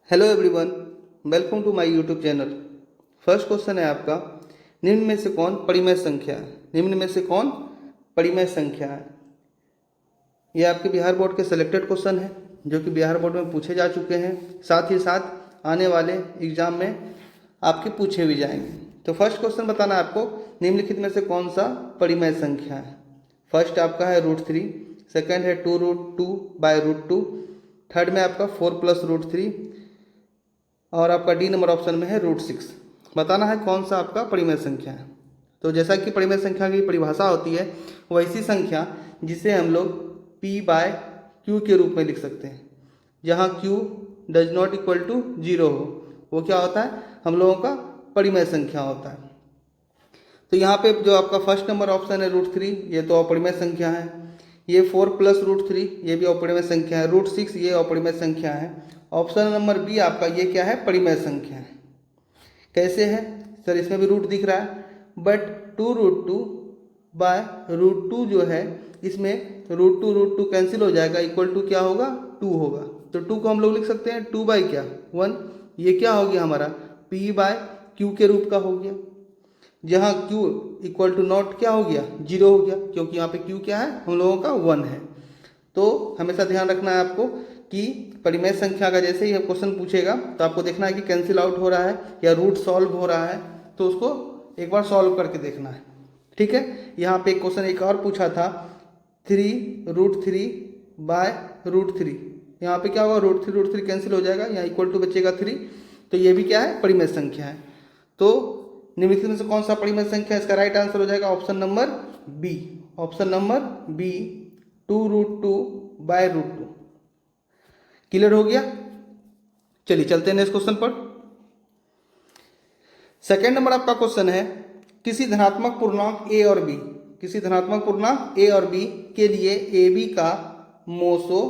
Hello everyone, welcome to my YouTube channel. First question है आपका, निम्न में से कौन परिमेय संख्या है? निम्न में से कौन परिमेय संख्या है? ये आपके बिहार बोर्ड के सिलेक्टेड क्वेश्चन है जो कि बिहार बोर्ड में पूछे जा चुके हैं, साथ ही साथ आने वाले एग्जाम में आपके पूछे भी जाएंगे। तो फर्स्ट क्वेश्चन बताना है आपको, निम्नलिखित में से कौन सा परिमेय संख्या है? फर्स्ट आपका है √3, सेकेंड है 2√2/√2, थर्ड में आपका 4 + √3 और आपका डी नंबर ऑप्शन में है √6। बताना है कौन सा आपका परिमेय संख्या है। तो जैसा कि परिमेय संख्या की परिभाषा होती है, वैसी संख्या जिसे हम लोग p/q के रूप में लिख सकते हैं, जहाँ q does not equal to 0 हो, वो क्या होता है? हम लोगों का परिमेय संख्या होता है। तो यहाँ पे जो आपका फर्स्ट नंबर ऑप्शन है √3, ये तो अपरिमेय संख्या है। ये 4 + √3, ये भी अपरिमेय संख्या है। √6 ये अपरिमेय संख्या है। ऑप्शन नंबर बी आपका ये क्या है? परिमेय संख्या है। कैसे है सर? इसमें भी रूट दिख रहा है, बट 2√2/√2 जो है, इसमें √2 कैंसिल हो जाएगा, इक्वल टू क्या होगा? 2 होगा। तो 2 को हम लोग लिख सकते हैं 2 बाई क्या? 1। ये क्या हो गया हमारा? p/q के रूप का हो गया, जहाँ q इक्वल टू नॉट क्या हो गया? 0 हो गया, क्योंकि यहाँ पे q क्या है? हम लोगों का 1 है। तो हमेशा ध्यान रखना है आपको कि परिमेय संख्या का जैसे ही क्वेश्चन पूछेगा तो आपको देखना है कि कैंसिल आउट हो रहा है या रूट सॉल्व हो रहा है, तो उसको एक बार सॉल्व करके देखना है। ठीक है, यहाँ पे एक क्वेश्चन एक और पूछा था, 3√3/√3। यहाँ पे क्या होगा? √3 कैंसिल हो जाएगा, यहाँ इक्वल टू बचेगा 3। तो ये भी क्या है? परिमेय संख्या है। तो निम्नलिखित में से कौन सा परिमेय संख्या? इसका राइट आंसर हो जाएगा option number B. Option number B, 2√2/√2। Clear हो गया? चलिए चलते हैं नेक्स्ट क्वेश्चन पर। सेकेंड नंबर आपका क्वेश्चन है, किसी धनात्मक पूर्णांक ए और बी, किसी धनात्मक पूर्णांक ए और बी के लिए ए बी का मोसो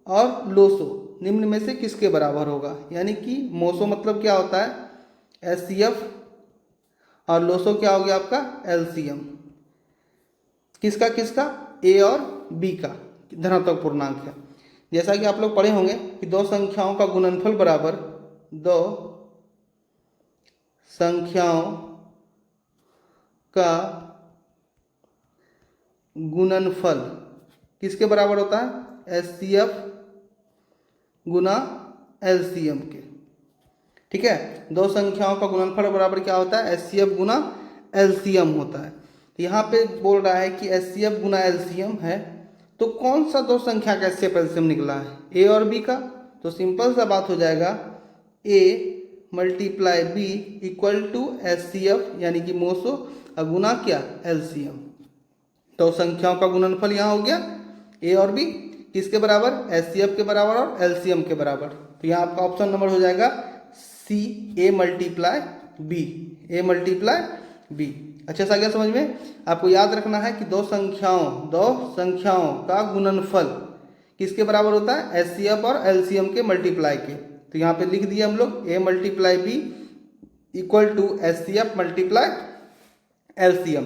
और लोसो निम्न में से किसके बराबर होगा? यानी कि मोसो मतलब क्या होता है? HCF, और लोसो क्या हो गया आपका? LCM। किसका किसका? ए और बी का धनात्मक पूर्णांक है। जैसा कि आप लोग पढ़े होंगे कि दो संख्याओं का गुणनफल बराबर, दो संख्याओं का गुणनफल किसके बराबर होता है? HCF गुना LCM के। ठीक है, दो संख्याओं का गुणनफल बराबर क्या होता है? HCF गुना LCM होता है। यहाँ पे बोल रहा है कि HCF गुना LCM है, तो कौन सा दो संख्या का HCF LCM निकला है? ए और बी का। तो सिंपल सा बात हो जाएगा, A × B equal to HCF यानी कि मोसो, और गुना क्या? LCM। तो संख्याओं का गुणनफल यहाँ हो गया ए और बी किसके बराबर? HCF के बराबर और LCM के बराबर। तो यहाँ आपका ऑप्शन नंबर हो जाएगा सी, A × B। A × B। अच्छा सा गया समझ में? आपको याद रखना है कि दो संख्याओं का गुणनफल किसके बराबर होता है? HCF और LCM के मल्टीप्लाई के। तो यहाँ पे लिख दिया हम लोग A × B equal to HCF × LCM।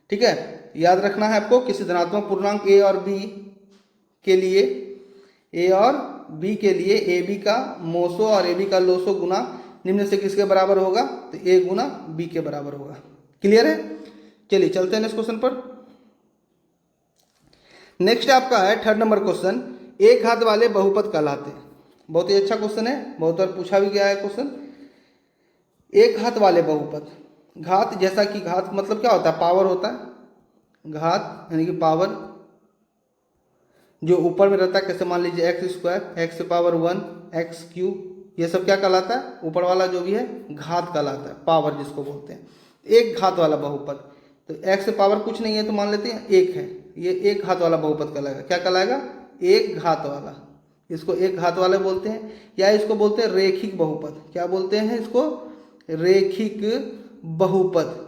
ठीक है, याद रखना है आपको, किसी धनात्मक पूर्णांक ए और बी के लिए, ए और बी के लिए ए बी का मोसो और ए बी का लोसो गुना निम्न से किसके बराबर होगा? तो ए गुना बी के बराबर होगा। क्लियर है? चलिए चलते हैं नेक्स्ट क्वेश्चन पर। नेक्स्ट आपका है थर्ड नंबर क्वेश्चन, एक घात वाले बहुपद कहलाते हैं। बहुत ही अच्छा क्वेश्चन है, बहुत बार पूछा भी गया है क्वेश्चन। एक घात वाले बहुपद, घात जैसा कि घात मतलब क्या होता है? पावर होता है। घात यानी कि पावर जो ऊपर में रहता है, कैसे मान लीजिए x², x⁻1, x³, ये सब क्या कहलाता है? ऊपर वाला जो भी है घात कहलाता है, पावर जिसको बोलते हैं। एक घात वाला बहुपद, तो x से पावर कुछ नहीं है तो मान लेते हैं एक है, ये एक घात वाला बहुपद कहलाएगा। क्या कहलाएगा? एक घात वाला। इसको एक घात वाला बोलते हैं, या इसको बोलते हैं रेखिक बहुपद। क्या बोलते हैं इसको? रेखिक बहुपद।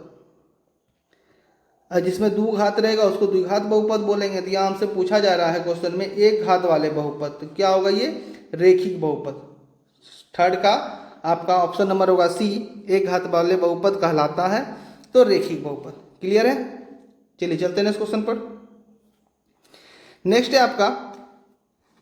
जिसमें दो घात रहेगा उसको द्विघात बहुपद बोलेंगे। तो यहाँ हमसे पूछा जा रहा है क्वेश्चन में एक घात वाले बहुपद, तो क्या होगा? ये रेखिक बहुपद। थर्ड का आपका ऑप्शन नंबर होगा सी, एक घात वाले बहुपद कहलाता है, तो रेखिक बहुपद। क्लियर है? चलिए चलते हैं नेक्स्ट क्वेश्चन पर। नेक्स्ट है आपका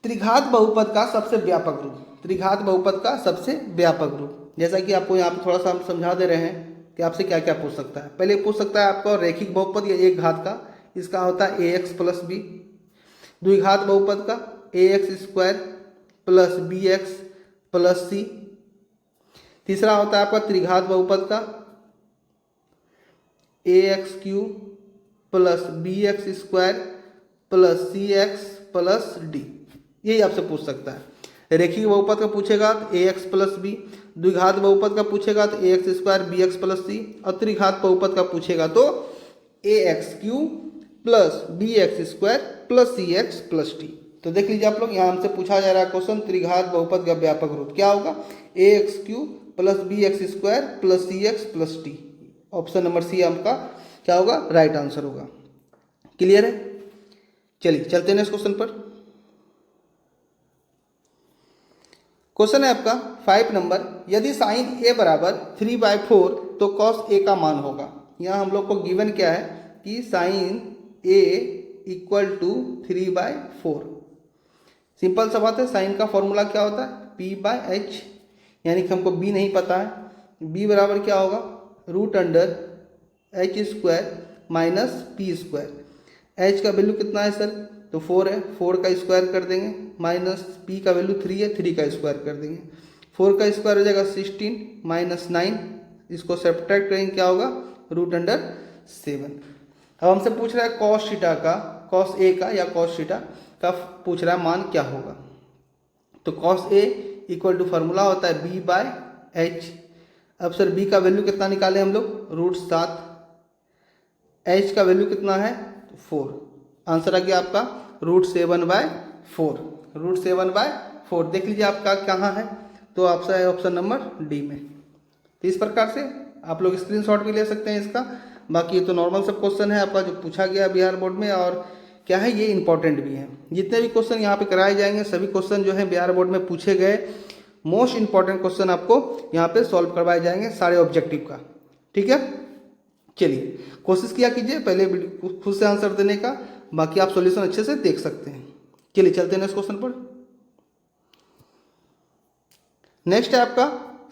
त्रिघात बहुपद का सबसे व्यापक रूप, त्रिघात बहुपद का सबसे व्यापक रूप, जैसा कि आपको यहाँ पे थोड़ा सा हम समझा दे रहे हैं कि आपसे क्या क्या पूछ सकता है। पहले पूछ सकता है आपको रैखिक बहुपद या एक घात का, इसका होता है ax प्लस बी। द्विघात बहुपद का ax square plus bx plus c। तीसरा होता है आपका त्रिघात बहुपद का ax cube plus bx square plus cx plus d, यही आपसे पूछ सकता है। रेखिक बहुपद का पूछेगा तो ax प्लस बी, द्विघात बहुपद का पूछेगा तो ax स्क्वायर bx प्लस सी, और त्रिघात बहुपद का पूछेगा तो ax cube plus bx square plus cx plus T. तो देख लीजिए आप लोग, यहाँ हमसे पूछा जा रहा है क्वेश्चन त्रिघात बहुपद का व्यापक रूप क्या होगा, ax cube plus bx square plus cx plus d. Option number C आपका क्या होगा, राइट आंसर होगा। क्लियर है? चलिए चलते हैं इस क्वेश्चन पर। क्वेश्चन है आपका 5 नंबर, यदि साइन a बराबर 3/4 तो कॉस a का मान होगा। यहाँ हम लोग को गिवन क्या है कि sine a equal to 3/4। Simple सा बात है, साइन का फॉर्मूला क्या होता है p/h, यानी कि हमको b नहीं पता है, b बराबर क्या होगा root under h square minus p square. h का वैल्यू कितना है सर, तो 4 है, 4 का स्क्वायर कर देंगे, माइनस p का वैल्यू 3 है, 3 का स्क्वायर कर देंगे, 4 का स्क्वायर हो जाएगा 16 माइनस 9, इसको सब्ट्रैक्ट करेंगे क्या होगा रूट अंडर 7। अब हमसे पूछ रहा है कॉस थीटा का, कॉस ए का या कॉस थीटा का पूछ रहा है मान क्या होगा। तो cos A equal to formula होता है b/h। अब सर b का वैल्यू कितना निकाले हम लोग रूट 7, h का वैल्यू कितना है 4, आंसर आ गया आपका रूट 7/4, रूट 7/4। देख लीजिए आपका कहाँ है, तो आपका है ऑप्शन नंबर डी में। तो इस प्रकार से आप लोग स्क्रीनशॉट भी ले सकते हैं इसका। बाकी ये तो नॉर्मल सब क्वेश्चन है आपका जो पूछा गया बिहार बोर्ड में, और क्या है ये इंपॉर्टेंट भी है। जितने भी क्वेश्चन यहाँ पे कराए जाएंगे सभी क्वेश्चन जो है बिहार बोर्ड में पूछे गए मोस्ट इंपॉर्टेंट क्वेश्चन आपको यहाँ पे सॉल्व करवाए जाएंगे सारे ऑब्जेक्टिव का। ठीक है, चलिए कोशिश किया कीजिए पहले खुद से आंसर देने का, बाकी आप सॉल्यूशन अच्छे से देख सकते हैं। चलिए चलते हैं इस क्वेश्चन पर। नेक्स्ट है आपका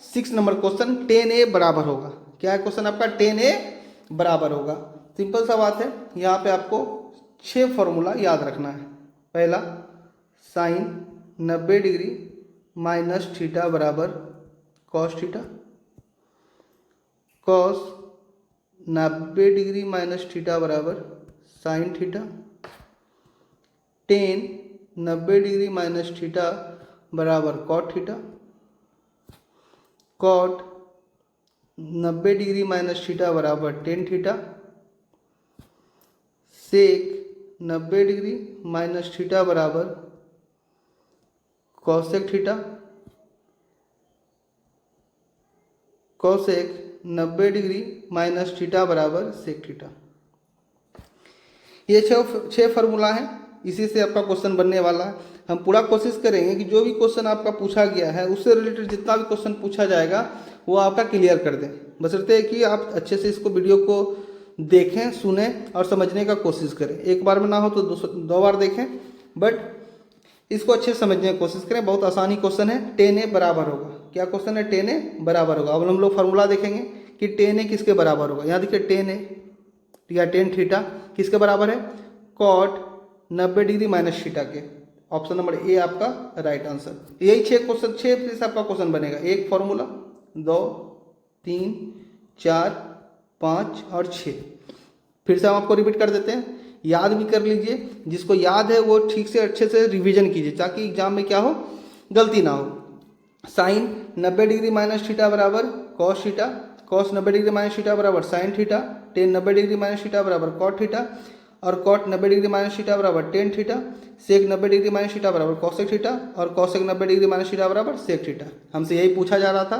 6 नंबर क्वेश्चन, 10a बराबर होगा। क्या है क्वेश्चन आपका, 10a बराबर होगा। सिंपल सा बात है, यहाँ पे आपको 6 फॉर्मूला याद रखना है। पहला साइन 90 डिग्री माइनस थीटा बराबर cos theta, cos 90 degree minus theta बराबर sine theta, tan 90 degree minus theta बराबर cot theta, cot 90 degree minus theta बराबर tan theta, sec 90 degree minus theta बराबर cosec theta, cosec 90 degree minus theta बराबर sec theta. ये 6 formula है, इसी से आपका क्वेश्चन बनने वाला है। हम पूरा कोशिश करेंगे कि जो भी क्वेश्चन आपका पूछा गया है उससे रिलेटेड जितना भी क्वेश्चन पूछा जाएगा वो आपका क्लियर कर दें, बशर्ते कि आप अच्छे से इसको वीडियो को देखें, सुने और समझने का कोशिश करें। एक बार में ना हो तो 2 बार देखें, बट इसको अच्छे से समझने की कोशिश करें। बहुत आसानी क्वेश्चन है, 10a बराबर होगा। क्या क्वेश्चन है, 10a बराबर होगा। अब हम लोग फार्मूला देखेंगे कि 10a किसके बराबर होगा। यहाँ देखिए 10a या टेन थीटा किसके बराबर है, कॉट 90 डिग्री माइनस थीटा के। ऑप्शन नंबर ए आपका राइट आंसर। यही 6 क्वेश्चन, 6 से आपका क्वेश्चन बनेगा। एक फॉर्मूला, 2, 3, 4, 5 और 6। फिर से हम आपको रिपीट कर देते हैं, याद भी कर लीजिए। जिसको याद है वो ठीक से अच्छे से रिवीजन कीजिए ताकि एग्जाम में क्या हो, गलती ना हो। साइन 90 डिग्री माइनस थीटा बराबर cos theta, cos 90 degree minus theta बराबर sine theta, tan 90 degree minus theta बराबर कॉट थीटा, और कॉट 90 डिग्री माइनस थीटा बराबर tan theta, sec 90 degree minus theta बराबर कॉसेक थीटा, और कॉसेक 90 डिग्री माइनस थीटा बराबर sec theta. हमसे यही पूछा जा रहा था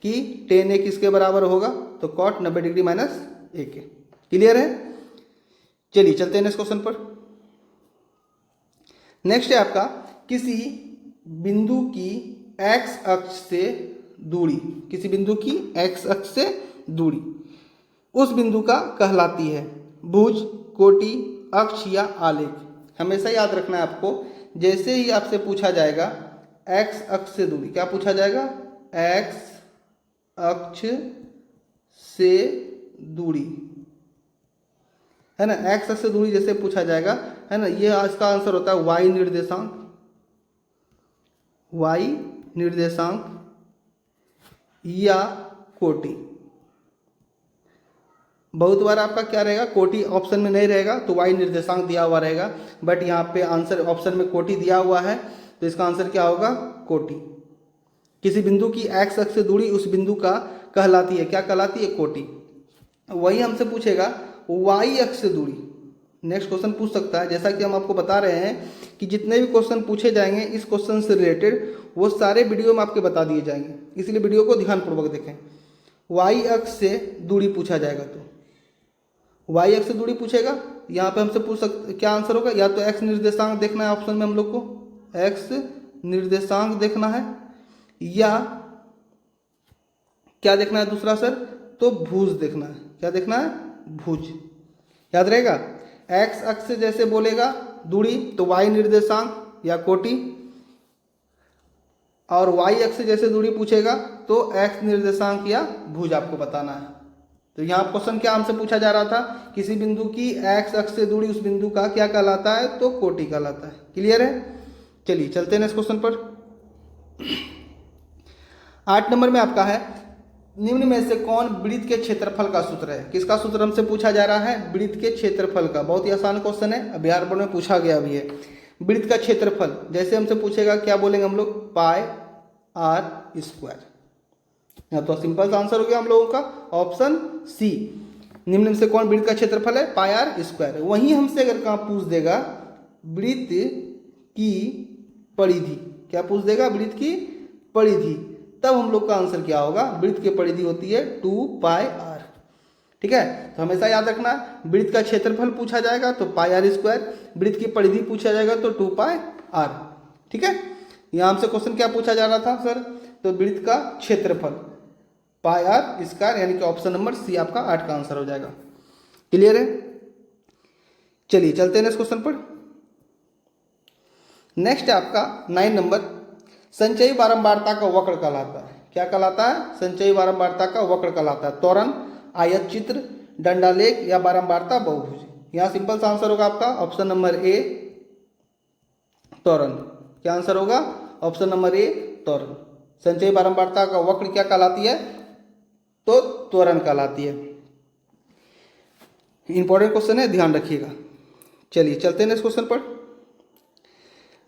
कि 10a किसके बराबर होगा, तो कॉट 90 डिग्री माइनस ए के। क्लियर है? चलिए चलते हैं नेक्स्ट क्वेश्चन पर। नेक्स्ट है आपका, किसी बिंदु की x अक्ष से दूरी, किसी बिंदु की x अक्ष से दूरी उस बिंदु का कहलाती है भुज, कोटि, अक्ष या आलेख। हमेशा याद रखना है आपको, जैसे ही आपसे पूछा जाएगा एक्स अक्ष से दूरी, क्या पूछा जाएगा, एक्स अक्ष से दूरी, है ना, एक्स अक्ष से दूरी जैसे पूछा जाएगा, है ना, ये इसका आंसर होता है वाई निर्देशांक, वाई निर्देशांक या कोटि। बहुत बार आपका क्या रहेगा, कोटि ऑप्शन में नहीं रहेगा तो वाई निर्देशांक दिया हुआ रहेगा, बट यहाँ पे आंसर ऑप्शन में कोटि दिया हुआ है तो इसका आंसर क्या होगा, कोटि। किसी बिंदु की एक्स अक्ष से दूरी उस बिंदु का कहलाती है, क्या कहलाती है, कोटि। वही हमसे पूछेगा वाई अक्ष से दूरी, नेक्स्ट क्वेश्चन पूछ सकता है। जैसा कि हम आपको बता रहे हैं कि जितने भी क्वेश्चन पूछे जाएंगे इस क्वेश्चन से रिलेटेड वो सारे वीडियो में आपके बता दिए जाएंगे, इसलिए वीडियो को ध्यानपूर्वक देखें। वाई अक्ष से दूरी पूछा जाएगा तो वाई अक्ष से दूरी पूछेगा, यहाँ पे हमसे पूछ सकते क्या आंसर होगा, या तो एक्स निर्देशांक देखना है ऑप्शन में हम लोग को, एक्स निर्देशांक देखना है, या क्या देखना है दूसरा सर, तो भुज देखना है, क्या देखना है, भुज। याद रहेगा, एक्स अक्ष से जैसे बोलेगा दूरी तो वाई निर्देशांक या कोटि, और वाई अक्ष से जैसे दूरी पूछेगा तो एक्स निर्देशांक या भुज आपको बताना है। तो यहाँ क्वेश्चन क्या हमसे पूछा जा रहा था, किसी बिंदु की एक्स अक्ष से दूरी उस बिंदु का क्या कहलाता है, तो कोटि कहलाता है। क्लियर है, चलिए चलते हैं नेक्स्ट क्वेश्चन पर। 8 नंबर में आपका है, निम्न में से कौन वृत्त के क्षेत्रफल का सूत्र है। किसका सूत्र हमसे पूछा जा रहा है, वृत्त के क्षेत्रफल का। बहुत ही आसान क्वेश्चन है, बिहार बोर्ड में पूछा गया भी है। वृत्त का क्षेत्रफल जैसे हमसे पूछेगा क्या बोलेंगे हम लोग, पाई आर स्क्वायर। यहाँ तो सिंपल सा आंसर हो गया हम लोगों का ऑप्शन सी, निम्न में से कौन वृत्त का क्षेत्रफल है, पाई आर स्क्वायर। वहीं हमसे अगर कहाँ पूछ देगा वृत्त की परिधि, क्या पूछ देगा, वृत्त की परिधि, तब हम लोग का आंसर क्या होगा, वृत्त की परिधि होती है 2 पाई आर। ठीक है, तो हमेशा याद रखना, वृत्त का क्षेत्रफल पूछा जाएगा तो पाई आर स्क्वायर, वृत्त की परिधि पूछा जाएगा तो 2 पाई आर। ठीक है, यहाँ हमसे क्वेश्चन क्या पूछा जा रहा था सर, तो वृत्त का क्षेत्रफल पाई आर स्क्वायर, यानी कि ऑप्शन नंबर सी आपका 8 का आंसर हो जाएगा। क्लियर है, चलिए चलते हैं नेक्स्ट क्वेश्चन पर। नेक्स्ट है आपका 9 नंबर, संचयी बारंबारता का वक्र कहलाता है। क्या कहलाता है, संचयी बारंबारता का वक्र कहलाता है। त्वरण, आयत चित्र, दंडालेख या बारंबारता बहुभुज। यहाँ सिंपल सा आंसर होगा आपका ऑप्शन नंबर ए, त्वरण। क्या आंसर होगा, ऑप्शन नंबर ए, त्वरण। संचयी बारंबारता का वक्र क्या कहलाती है, तो त्वरण कहलाती है। इंपॉर्टेंट क्वेश्चन है, ध्यान रखिएगा। चलिए चलते हैं नेक्स्ट क्वेश्चन पर।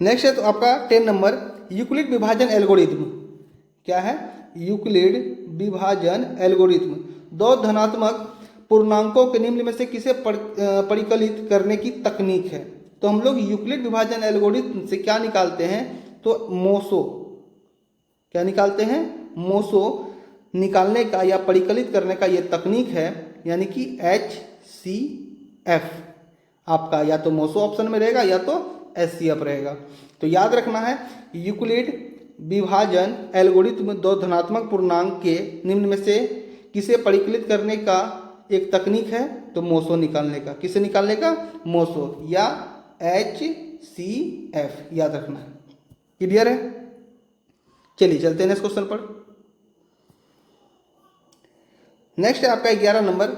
नेक्स्ट है तो आपका 10 नंबर, यूक्लिड विभाजन एल्गोरिथ्म। क्या है, यूक्लिड विभाजन एल्गोरिथ्म। दो धनात्मक पूर्णांकों के निम्न में से किसे परिकलित करने की तकनीक है। तो हम लोग यूक्लिड विभाजन एल्गोरिथ्म से क्या निकालते हैं, तो मोसो, क्या निकालते हैं, मोसो निकालने का या परिकलित करने का ये तकनीक है, यानी कि HCF आपका, या तो मोसो ऑप्शन में रहेगा या तो HCF रहेगा। तो याद रखना है, यूक्लिड विभाजन एल्गोरिथ्म दो धनात्मक पूर्णांक के निम्न में से किसे परिकलित करने का एक तकनीक है, तो मोसो निकालने का। किसे निकालने का, मोसो या HCF, याद रखना है। क्लियर है, चलिए चलते हैं नेक्स्ट क्वेश्चन पर। नेक्स्ट है आपका 11 नंबर,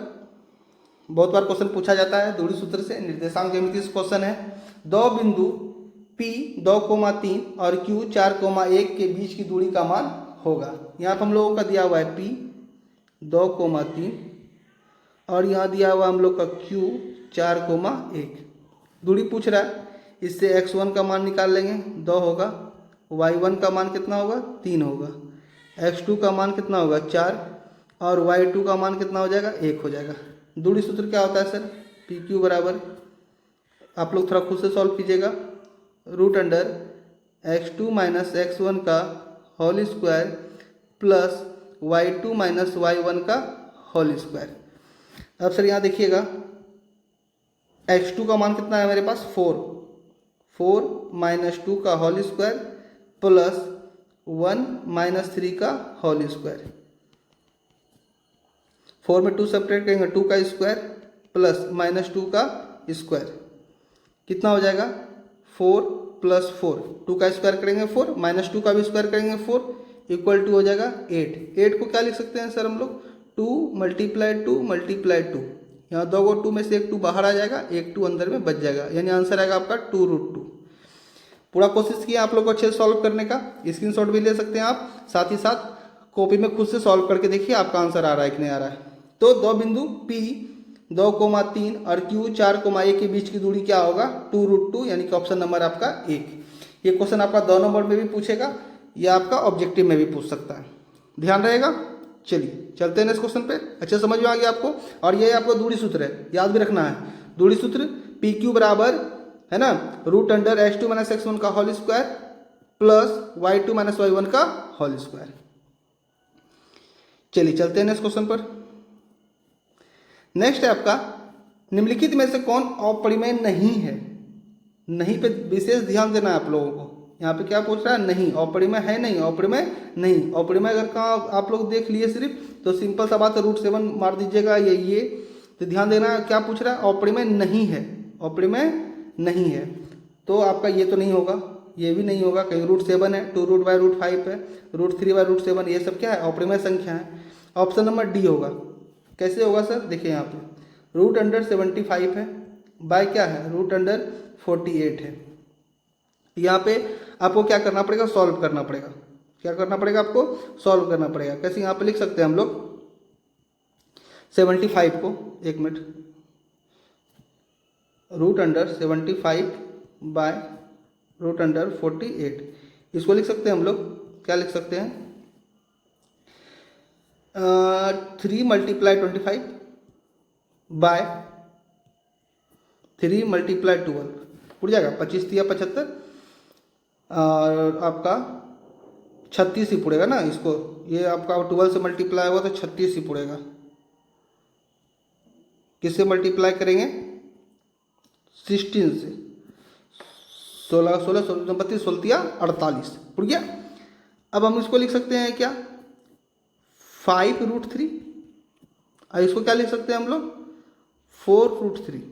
बहुत बार क्वेश्चन पूछा जाता है दूरी सूत्र से, निर्देशांक ज्यामिति से क्वेश्चन है। दो बिंदु P 2,3 और Q 4,1 के बीच की दूरी का मान होगा। यहाँ पर हम लोगों का दिया हुआ है P 2,3 और यहाँ दिया हुआ हम लोग का Q 4,1। दूरी पूछ रहा है, इससे x1 का मान निकाल लेंगे, 2 होगा, y1 का मान कितना होगा, 3 होगा, x2 का मान कितना होगा, 4, और y2 का मान कितना हो जाएगा, 1 हो जाएगा। दूरी सूत्र क्या होता है सर, PQ बराबर, आप लोग थोड़ा खुद से सॉल्व कीजिएगा, √x2 माइनस x1 का whole square plus y2 minus y1 का होल स्क्वायर। अब सर यहाँ देखिएगा, x2 का मान कितना है मेरे पास, 4 माइनस 2 का होल स्क्वायर प्लस 1 माइनस 3 का होल स्क्वायर। 4 में 2 सेपरेट करेंगे, 2 का स्क्वायर प्लस माइनस 2 का स्क्वायर, कितना हो जाएगा, 4 प्लस 4, 2 का स्क्वायर करेंगे 4, माइनस 2 का भी स्क्वायर करेंगे 4, इक्वल टू हो जाएगा 8। 8 को क्या लिख सकते हैं सर हम लोग, 2 मल्टीप्लाई 2 मल्टीप्लाई 2, यहाँ 2 को 2 में से एक 2 बाहर आ जाएगा, एक 2 अंदर में बच जाएगा, यानी आंसर आएगा आपका 2√2। पूरा कोशिश किया आप लोग को अच्छे से सॉल्व करने का, स्क्रीनशॉट भी ले सकते हैं आप, साथ ही साथ कॉपी में खुद से सॉल्व करके देखिए आपका आंसर आ रहा है कि नहीं आ रहा है। तो दो बिंदु P 2,3 और Q 4,1 के बीच की दूरी क्या होगा, 2√2, यानी कि ऑप्शन नंबर आपका 1। ये क्वेश्चन आपका 2 नंबर में भी पूछेगा या आपका ऑब्जेक्टिव में भी पूछ सकता है, ध्यान रहेगा। चलिए चलते हैं इस क्वेश्चन पे, अच्छे समझ में आ गया आपको। और ये आपको दूरी सूत्र है, याद भी रखना है। दूरी सूत्र PQ बराबर है ना √(x2 - x1) का whole square plus y2 - y1 का होल स्क्वायर। चलिए चलते हैं इस क्वेश्चन पर। नेक्स्ट है आपका, निम्नलिखित में से कौन अपरिमेय नहीं है। नहीं पे विशेष ध्यान देना है आप लोगों को। यहाँ पे क्या पूछ रहा है, नहीं, अपरिमेय है नहीं, अपरिमेय नहीं। अपरिमेय अगर कहाँ आप लोग देख लिए सिर्फ, तो सिंपल सा बात है, √7 मार दीजिएगा ये। तो ध्यान देना है क्या पूछ रहा है, अपरिमेय नहीं है, अपरिमेय नहीं है। तो आपका ये तो नहीं होगा, ये भी नहीं होगा, कहीं √7 है, 2√5 है, √3/√7, ये सब क्या है, अपरिमेय संख्या है। ऑप्शन नंबर डी होगा। कैसे होगा सर, देखिए यहाँ पे √75 है, बाय क्या है, √48 है। यहाँ पे आपको क्या करना पड़ेगा, सॉल्व करना पड़ेगा। क्या करना पड़ेगा आपको, सॉल्व करना पड़ेगा। कैसे, यहाँ पे लिख सकते हैं हम लोग 75 को, एक मिनट, √75 बाय √48, इसको लिख सकते हैं हम लोग, क्या लिख सकते हैं, 3 × 25 बाय 3 × 12 उड़ जाएगा, 25 या 75, और आपका 36 ही पुड़ेगा ना इसको, ये आपका 12 से मल्टीप्लाई हुआ तो 36 ही पुड़ेगा। किससे मल्टीप्लाई करेंगे, 16 से, 16 16 16 32 16 48 उड़ गया। अब हम इसको लिख सकते हैं क्या, 5√3, और इसको क्या लिख सकते हैं हम लोग, 4√3।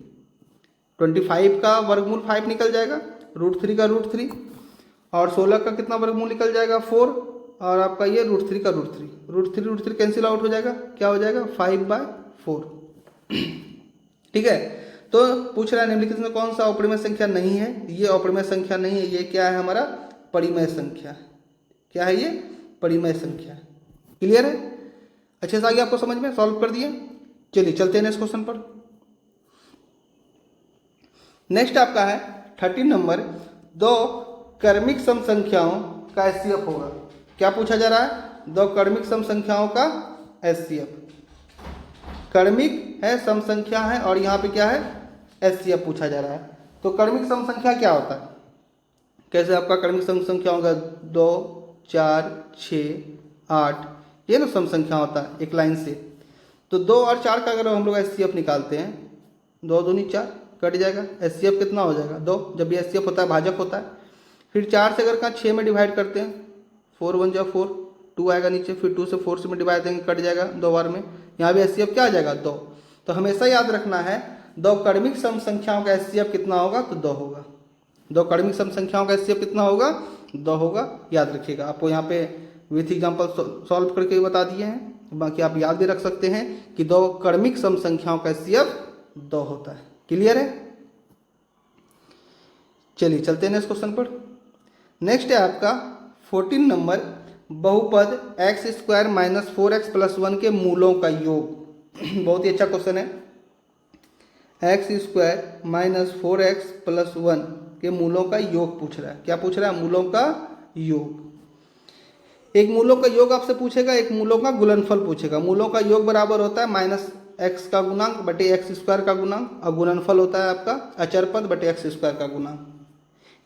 25 का वर्गमूल 5 निकल जाएगा, √3 का √3, और 16 का कितना वर्गमूल निकल जाएगा 4, और आपका ये √3 का √3, √3 कैंसिल आउट हो जाएगा, क्या हो जाएगा 5/4। ठीक है, तो पूछ रहा है निम्नलिखित में कौन सा अपरिमेय संख्या नहीं है। ये अपरिमेय संख्या नहीं है, ये क्या है हमारा परिमेय संख्या। क्या है ये, परिमेय संख्या। क्लियर है, अच्छे से आ गया आपको समझ में, सॉल्व कर दिए। चलिए चलते हैं नेक्स्ट क्वेश्चन पर। नेक्स्ट आपका है 13 नंबर, दो क्रमिक सम संख्याओं का एचसीएफ होगा। क्या पूछा जा रहा है, दो क्रमिक सम संख्याओं का एचसीएफ। क्रमिक है, सम संख्या है, और यहाँ पे क्या है, एचसीएफ पूछा जा रहा है। तो क्रमिक सम संख्या क्या होता है, कैसे आपका क्रमिक सम संख्या होगा, 2 4 6 8, ये ना सम संख्या होता है एक लाइन से। तो 2 और 4 का अगर हम लोग एचसीएफ निकालते हैं, 2 दूनी 4 कट जाएगा, एचसीएफ कितना हो जाएगा 2, जब भी एचसीएफ होता है भाजक होता है। फिर 4 से अगर कहाँ 6 में डिवाइड करते हैं, 4 1 जा 4, 2 आएगा नीचे, फिर 2 से 4 से में डिवाइड देंगे, कट जाएगा 2 बार में, यहाँ भी एचसीएफ क्या आ जाएगा 2। तो हमेशा याद रखना है, दो क्रमिक सम संख्याओं का एचसीएफ कितना होगा, तो 2 होगा। दो क्रमिक सम संख्याओं का एचसीएफ कितना होगा, 2 होगा, याद रखिएगा। आपको यहाँ पे विथ एग्जाम्पल सॉल्व करके बता दिए हैं, बाकी आप याद भी रख सकते हैं कि दो क्रमिक सम संख्याओं का एचसीएफ 2 होता है। क्लियर है, चलिए चलते हैं नेक्स्ट क्वेश्चन पर। नेक्स्ट है आपका 14 नंबर, बहुपद x² - 4x + 1 के मूलों का योग। बहुत ही अच्छा क्वेश्चन है। x² - 4x + 1 के मूलों का योग पूछ रहा है। क्या पूछ रहा है, मूलों का योग। एक मूलों का योग आपसे पूछेगा, एक मूलों का गुणनफल पूछेगा। मूलों का योग बराबर होता है -x का गुणांक बटे x² का गुणांक, और गुणनफल होता है आपका अचर पद बटे x² का गुणांक।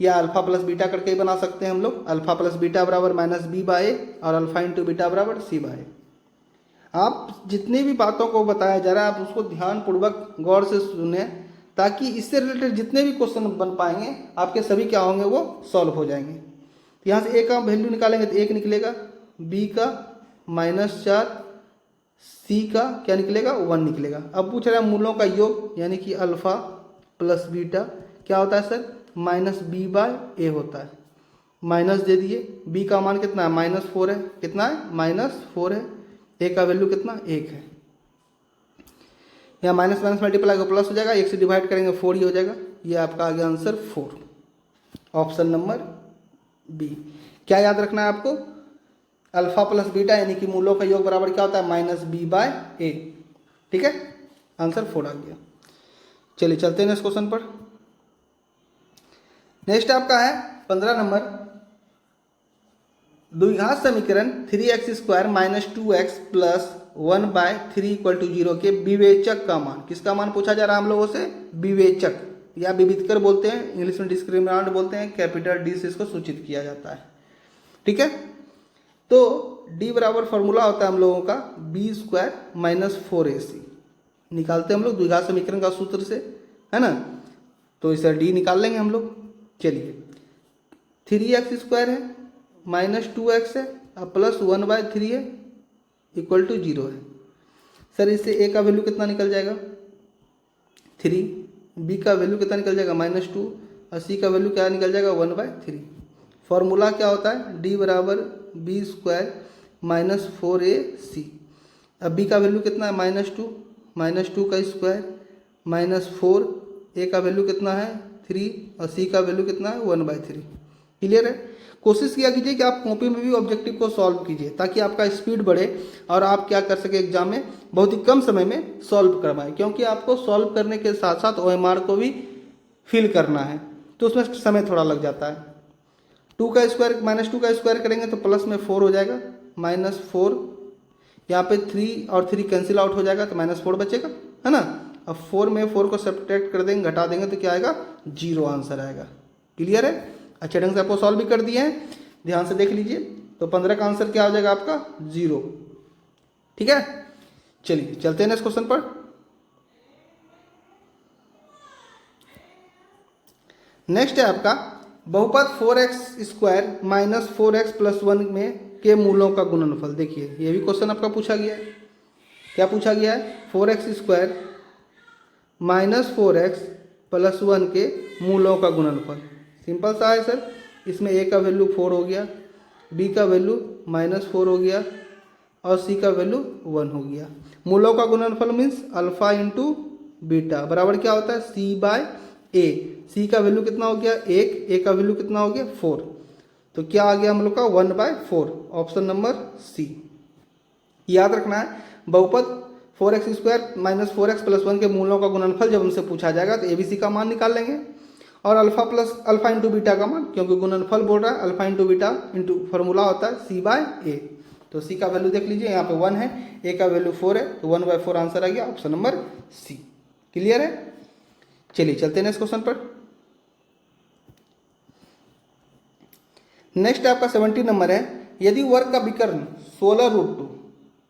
या अल्फा प्लस बीटा करके ही बना सकते हैं हम लोग। अल्फा प्लस बीटा बराबर -b/a, और अल्फा इंटू बीटा बराबर c/a। आप जितनी भी बातों को बताया जा रहा है, आप उसको ध्यानपूर्वक गौर से सुने, ताकि इससे रिलेटेड जितने भी क्वेश्चन बन पाएंगे आपके सभी क्या होंगे, वो सॉल्व हो जाएंगे। तो यहाँ से a का वैल्यू निकालेंगे तो 1 निकलेगा, b का -4, c का क्या निकलेगा 1 निकलेगा। अब पूछ रहा है मूलों का योग, यानी कि अल्फा प्लस बीटा क्या होता है सर, माइनस बी बाय ए होता है। माइनस दे दिए, बी का मान कितना है -4 है, कितना है -4 है, ए का वैल्यू कितना 1 है। यहाँ माइनस माइनस मल्टीप्लाई को प्लस हो जाएगा, 1 से डिवाइड करेंगे 4 ही हो जाएगा। ये आपका आ गया आंसर 4, ऑप्शन नंबर बी। क्या याद रखना है आपको, अल्फा प्लस बीटा यानी कि मूलों का योग बराबर क्या होता है -b बाय ए। ठीक है, आंसर 4 आ गया। चलिए चलते हैं नेक्स्ट क्वेश्चन पर। नेक्स्ट आपका है 15 नंबर, द्विघात समीकरण 3x² - 2x + 1/3 = 0 के विवेचक का मान। किसका मान पूछा जा रहा है हम लोगों से, विवेचक या विविधकर बोलते हैं, इंग्लिश में डिस्क्रिमिनेंट बोलते हैं, कैपिटल डी से इसको सूचित किया जाता है। ठीक है, तो d बराबर फॉर्मूला होता है हम लोगों का b² - 4ac। निकालते हैं हम लोग द्विघात समीकरण का सूत्र से, है ना, तो इसे d निकाल लेंगे हम लोग। चलिए 3x² है -2x है अब +1/3 है = 0 है। सर इससे a का वैल्यू कितना निकल जाएगा 3, b का वैल्यू कितना निकल जाएगा -2 और c का वैल्यू क्या निकल जाएगा 1/3। फॉर्मूला क्या होता है, d बराबर b² - 4ac। अब b का वैल्यू कितना है -2 का स्क्वायर -4, a का वैल्यू कितना है 3 और c का वैल्यू कितना है 1/3। क्लियर है। कोशिश किया कीजिए कि आप कॉपी में भी ऑब्जेक्टिव को सॉल्व कीजिए ताकि आपका स्पीड बढ़े और आप क्या कर सके एग्जाम में बहुत ही कम समय में सॉल्व करवाएं, क्योंकि आपको सॉल्व करने के साथ साथ OMR को भी फिल करना है तो उसमें समय थोड़ा लग जाता है। 2 का स्क्वायर -2 का स्क्वायर करेंगे तो प्लस में 4 हो जाएगा, -4 यहाँ पे 3 और 3 कैंसिल आउट हो जाएगा तो -4 बचेगा, है ना। अब 4 में 4 को सब्ट्रैक्ट कर देंगे, घटा देंगे तो क्या आएगा 0 आंसर आएगा। क्लियर है, अच्छे ढंग से आपको सॉल्व भी कर दिए हैं, ध्यान से देख लीजिए। तो 15 का आंसर क्या हो जाएगा आपका 0। ठीक है, चलिए चलते हैं नेक्स्ट क्वेश्चन पर। नेक्स्ट है आपका बहुपद 4x² - 4x + 1 में के मूलों का गुणनफल। देखिए ये भी क्वेश्चन आपका पूछा गया है। क्या पूछा गया है, 4x² - 4x + 1 के मूलों का गुणनफल। सिंपल सा है सर, इसमें a का वैल्यू 4 हो गया, b का वैल्यू -4 हो गया और c का वैल्यू 1 हो गया। मूलों का गुणनफल मीन्स अल्फा इंटू बीटा बराबर क्या होता है c/a। c का वैल्यू कितना हो गया 1, a का वैल्यू कितना हो गया 4, तो क्या आ गया हम लोग का 1/4, ऑप्शन नंबर सी। याद रखना है बहुपद 4x² - 4x + 1 के मूलों का गुणनफल जब हमसे पूछा जाएगा तो abc का मान निकाल लेंगे और अल्फा इंटू बीटा का मान, क्योंकि गुणनफल बोल रहा है alpha into beta into formula होता है c/a। तो c का वैल्यू देख लीजिए यहाँ पे 1 है, a का वैल्यू 4 है तो 1/4 आंसर आ गया, ऑप्शन नंबर सी। क्लियर है, चलिए चलते हैं नेक्स्ट क्वेश्चन पर। नेक्स्ट आपका 17 नंबर है, यदि वर्ग का विकर्ण 16√2,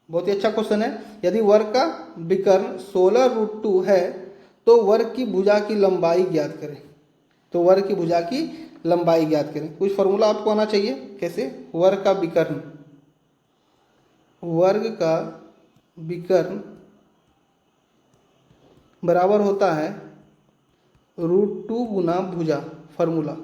बहुत ही अच्छा क्वेश्चन है। यदि वर्ग का विकर्ण 16√2 है तो वर्ग की भुजा की लंबाई ज्ञात करें। तो वर्ग की भुजा की लंबाई ज्ञात करें। कुछ फॉर्मूला आपको आना चाहिए, कैसे, वर्ग का विकर्ण बराबर होता है √2 गुना भुजा। फॉर्मूला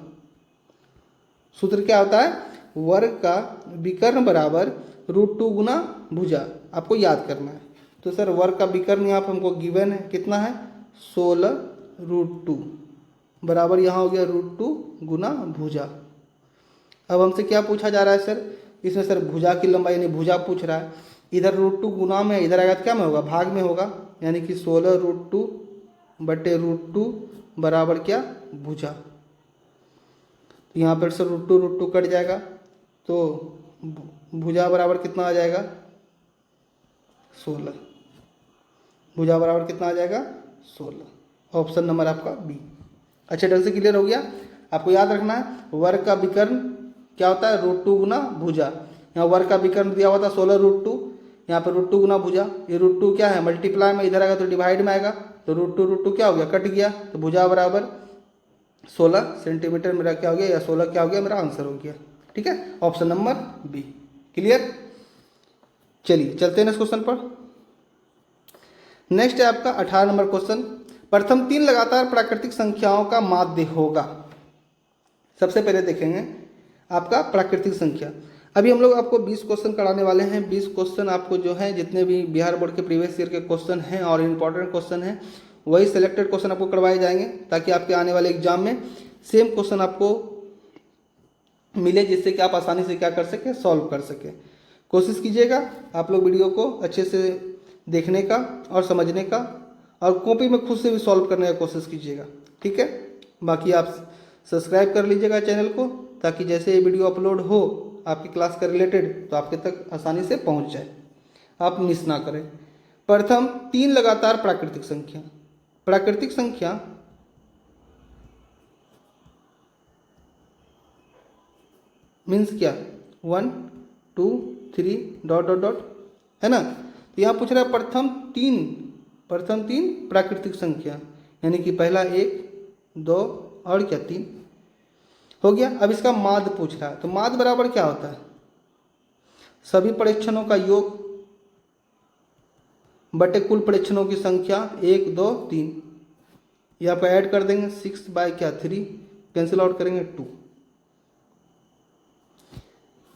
सूत्र क्या होता है, वर्ग का विकर्ण बराबर √2 गुना भुजा, आपको याद करना है। तो सर वर्ग का विकर्ण यहाँ पर हमको गिवन है, कितना है 16√2 बराबर यहाँ हो गया √2 गुना भुजा। अब हमसे क्या पूछा जा रहा है सर, इसमें सर भुजा की लंबाई यानी भुजा पूछ रहा है। इधर √2 गुना में, इधर आएगा तो क्या में होगा, भाग में होगा, यानी कि 16√2 बटे √2 बराबर क्या भुजा। तो यहाँ पर सर √2 कट जाएगा तो भुजा बराबर कितना आ जाएगा 16। भुजा बराबर कितना आ जाएगा 16, ऑप्शन नंबर आपका बी। अच्छे ढंग से क्लियर हो गया। आपको याद रखना है वर्ग का विकर्ण क्या होता है √2 गुना भुजा। यहाँ वर्ग का विकर्ण दिया हुआ था 16√2, यहाँ पर √2 गुना भुजा। ये √2 क्या है मल्टीप्लाई में, इधर आएगा तो डिवाइड में आएगा, तो √2 क्या हो गया कट गया, तो भुजा बराबर 16 सेंटीमीटर मेरा क्या हो गया, या 16 क्या हो गया मेरा आंसर हो गया। ठीक है, ऑप्शन नंबर बी। क्लियर, चलिए चलते हैं नेक्स्ट क्वेश्चन पर। नेक्स्ट है आपका 18 नंबर क्वेश्चन, प्रथम 3 लगातार प्राकृतिक संख्याओं का माध्य होगा। सबसे पहले देखेंगे आपका प्राकृतिक संख्या। अभी हम लोग आपको 20 क्वेश्चन कराने वाले हैं। 20 क्वेश्चन आपको जो है जितने भी बिहार बोर्ड के प्रीवियस ईयर के क्वेश्चन हैं और इम्पॉर्टेंट क्वेश्चन हैं वही सिलेक्टेड क्वेश्चन आपको करवाए जाएंगे, ताकि आपके आने वाले एग्जाम में सेम क्वेश्चन आपको मिले, जिससे कि आप आसानी से क्या कर सके, सॉल्व कर सके। कोशिश कीजिएगा आप लोग वीडियो को अच्छे से देखने का और समझने का, और कॉपी में खुद से भी सॉल्व करने का कोशिश कीजिएगा, ठीक है। बाकी आप सब्सक्राइब कर लीजिएगा चैनल को, ताकि जैसे ये वीडियो अपलोड हो आपकी क्लास का रिलेटेड तो आपके तक आसानी से पहुंच जाए, आप मिस ना करें। प्रथम 3 लगातार प्राकृतिक संख्या। प्राकृतिक संख्या मीन्स क्या, 1 2 3 डॉट डॉट डॉट, है ना। तो यहाँ पूछ रहा है प्रथम तीन प्राकृतिक संख्या, यानी कि पहला 1 2 और क्या 3 हो गया। अब इसका माध्य पूछ रहा है, तो माध्य बराबर क्या होता है, सभी परीक्षणों का योग बटे कुल परीक्षणों की संख्या 1 2 3। ये आप ऐड कर देंगे 6 बाय क्या 3, कैंसिल आउट करेंगे 2,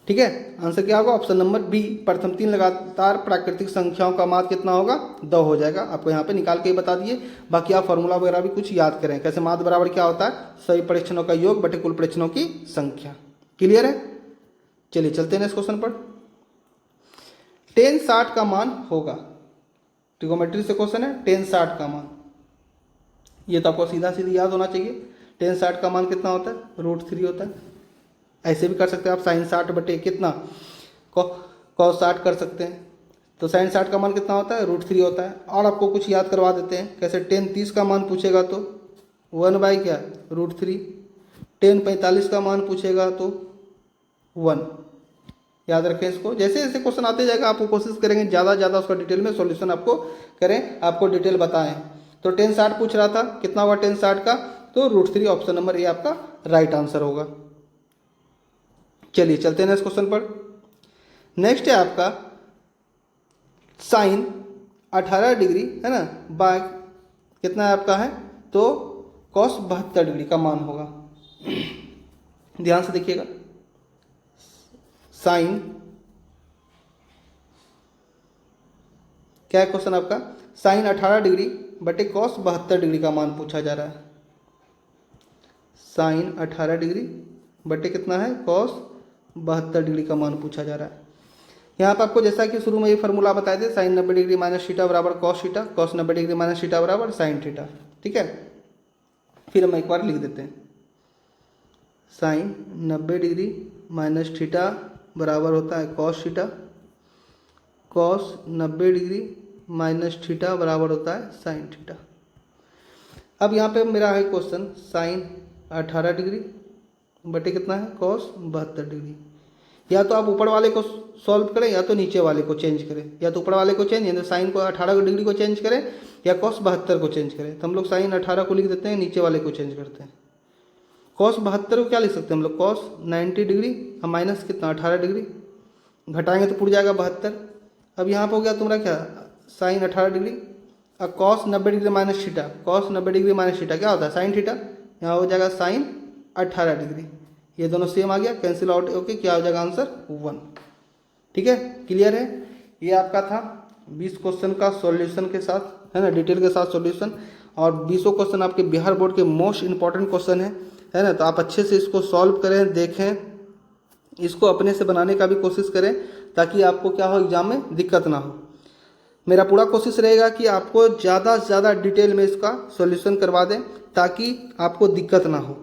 ठीक है। आंसर क्या होगा, ऑप्शन नंबर बी, प्रथम 3 लगातार प्राकृतिक संख्याओं का माध्य कितना होगा, 2 हो जाएगा। आपको यहाँ पे निकाल के ही बता दिए, बाकी आप फॉर्मूला वगैरह भी कुछ याद करें, कैसे माध्य बराबर क्या होता है, सभी परीक्षणों का योग बटे कुल परीक्षणों की संख्या। क्लियर है, चलिए चलते हैं इस क्वेश्चन पर। tan 60 का मान होगा, ट्रिगोमेट्री से क्वेश्चन है, tan 60 का मान, ये तो आपको सीधा सीधी याद होना चाहिए। tan 60 का मान कितना होता है, √3 होता है। ऐसे भी कर सकते हैं आप, sin 60 बटे कितना cos 60 कर सकते हैं, तो sin 60 का मान कितना होता है, √3 होता है। और आपको कुछ याद करवा देते हैं, कैसे tan 30 का मान पूछेगा तो 1 बाई क्या √3, tan 45 का मान पूछेगा तो 1। याद रखें इसको, जैसे जैसे क्वेश्चन आते जाएगा आपको कोशिश करेंगे ज़्यादा ज़्यादा उसका डिटेल में सॉल्यूशन आपको करें, आपको डिटेल बताएं। तो tan 60 पूछ रहा था, कितना हुआ tan 60 का, तो √3, ऑप्शन नंबर ए आपका राइट आंसर होगा। चलिए चलते हैं इस क्वेश्चन पर। नेक्स्ट है आपका साइन 18 डिग्री, है ना, बाय कितना है आपका है, तो cos 72 डिग्री का मान होगा। ध्यान से देखिएगा, साइन क्या है क्वेश्चन आपका, साइन 18 डिग्री बटे cos 72 डिग्री का मान पूछा जा रहा है। साइन 18 डिग्री बटे कितना है, cos 72 डिग्री का मान पूछा जा रहा है। यहाँ पर आपको जैसा कि शुरू में ये फार्मूला बताए थे, साइन 90 डिग्री माइनस थीटा बराबर cos theta, cos 90 degree minus theta बराबर साइन थीटा, ठीक है। फिर हम एक बार लिख देते हैं, साइन 90 डिग्री माइनस थीटा बराबर होता है cos theta, cos 90 degree minus theta बराबर होता है साइन थीटा। अब यहाँ पे मेरा है क्वेश्चन, साइन 18 डिग्री बटे कितना है, cos 72 डिग्री। या तो आप ऊपर वाले को सॉल्व करें या तो नीचे वाले को चेंज करें, या तो ऊपर वाले को चेंज, या तो साइन को 18 डिग्री को चेंज करें या cos 72 को चेंज करें। तो हम लोग साइन 18 को लिख देते हैं, नीचे वाले को चेंज करते हैं। cos 72 को क्या लिख सकते हैं हम लोग, cos 90 डिग्री हम माइनस कितना 18 डिग्री, घटाएंगे तो पूरा जाएगा 72। अब यहाँ पर हो गया तुम्हारा क्या, साइन 18 डिग्री, अब cos 90 degree minus theta, cos 90 degree minus theta क्या होता है, साइन थीटा, यहाँ हो जाएगा साइन 18 डिग्री। ये दोनों सेम आ गया, कैंसिल आउट होके क्या हो जाएगा आंसर 1, ठीक है। क्लियर है, ये आपका था 20 क्वेश्चन का सॉल्यूशन के साथ, है ना, डिटेल के साथ सॉल्यूशन। और 20 क्वेश्चन आपके बिहार बोर्ड के मोस्ट इंपॉर्टेंट क्वेश्चन है ना। तो आप अच्छे से इसको सॉल्व करें, देखें, इसको अपने से बनाने का भी कोशिश करें, ताकि आपको क्या हो, एग्जाम में दिक्कत ना हो। मेरा पूरा कोशिश रहेगा कि आपको ज़्यादा से ज़्यादा डिटेल में इसका सॉल्यूशन करवा दें, ताकि आपको दिक्कत ना हो।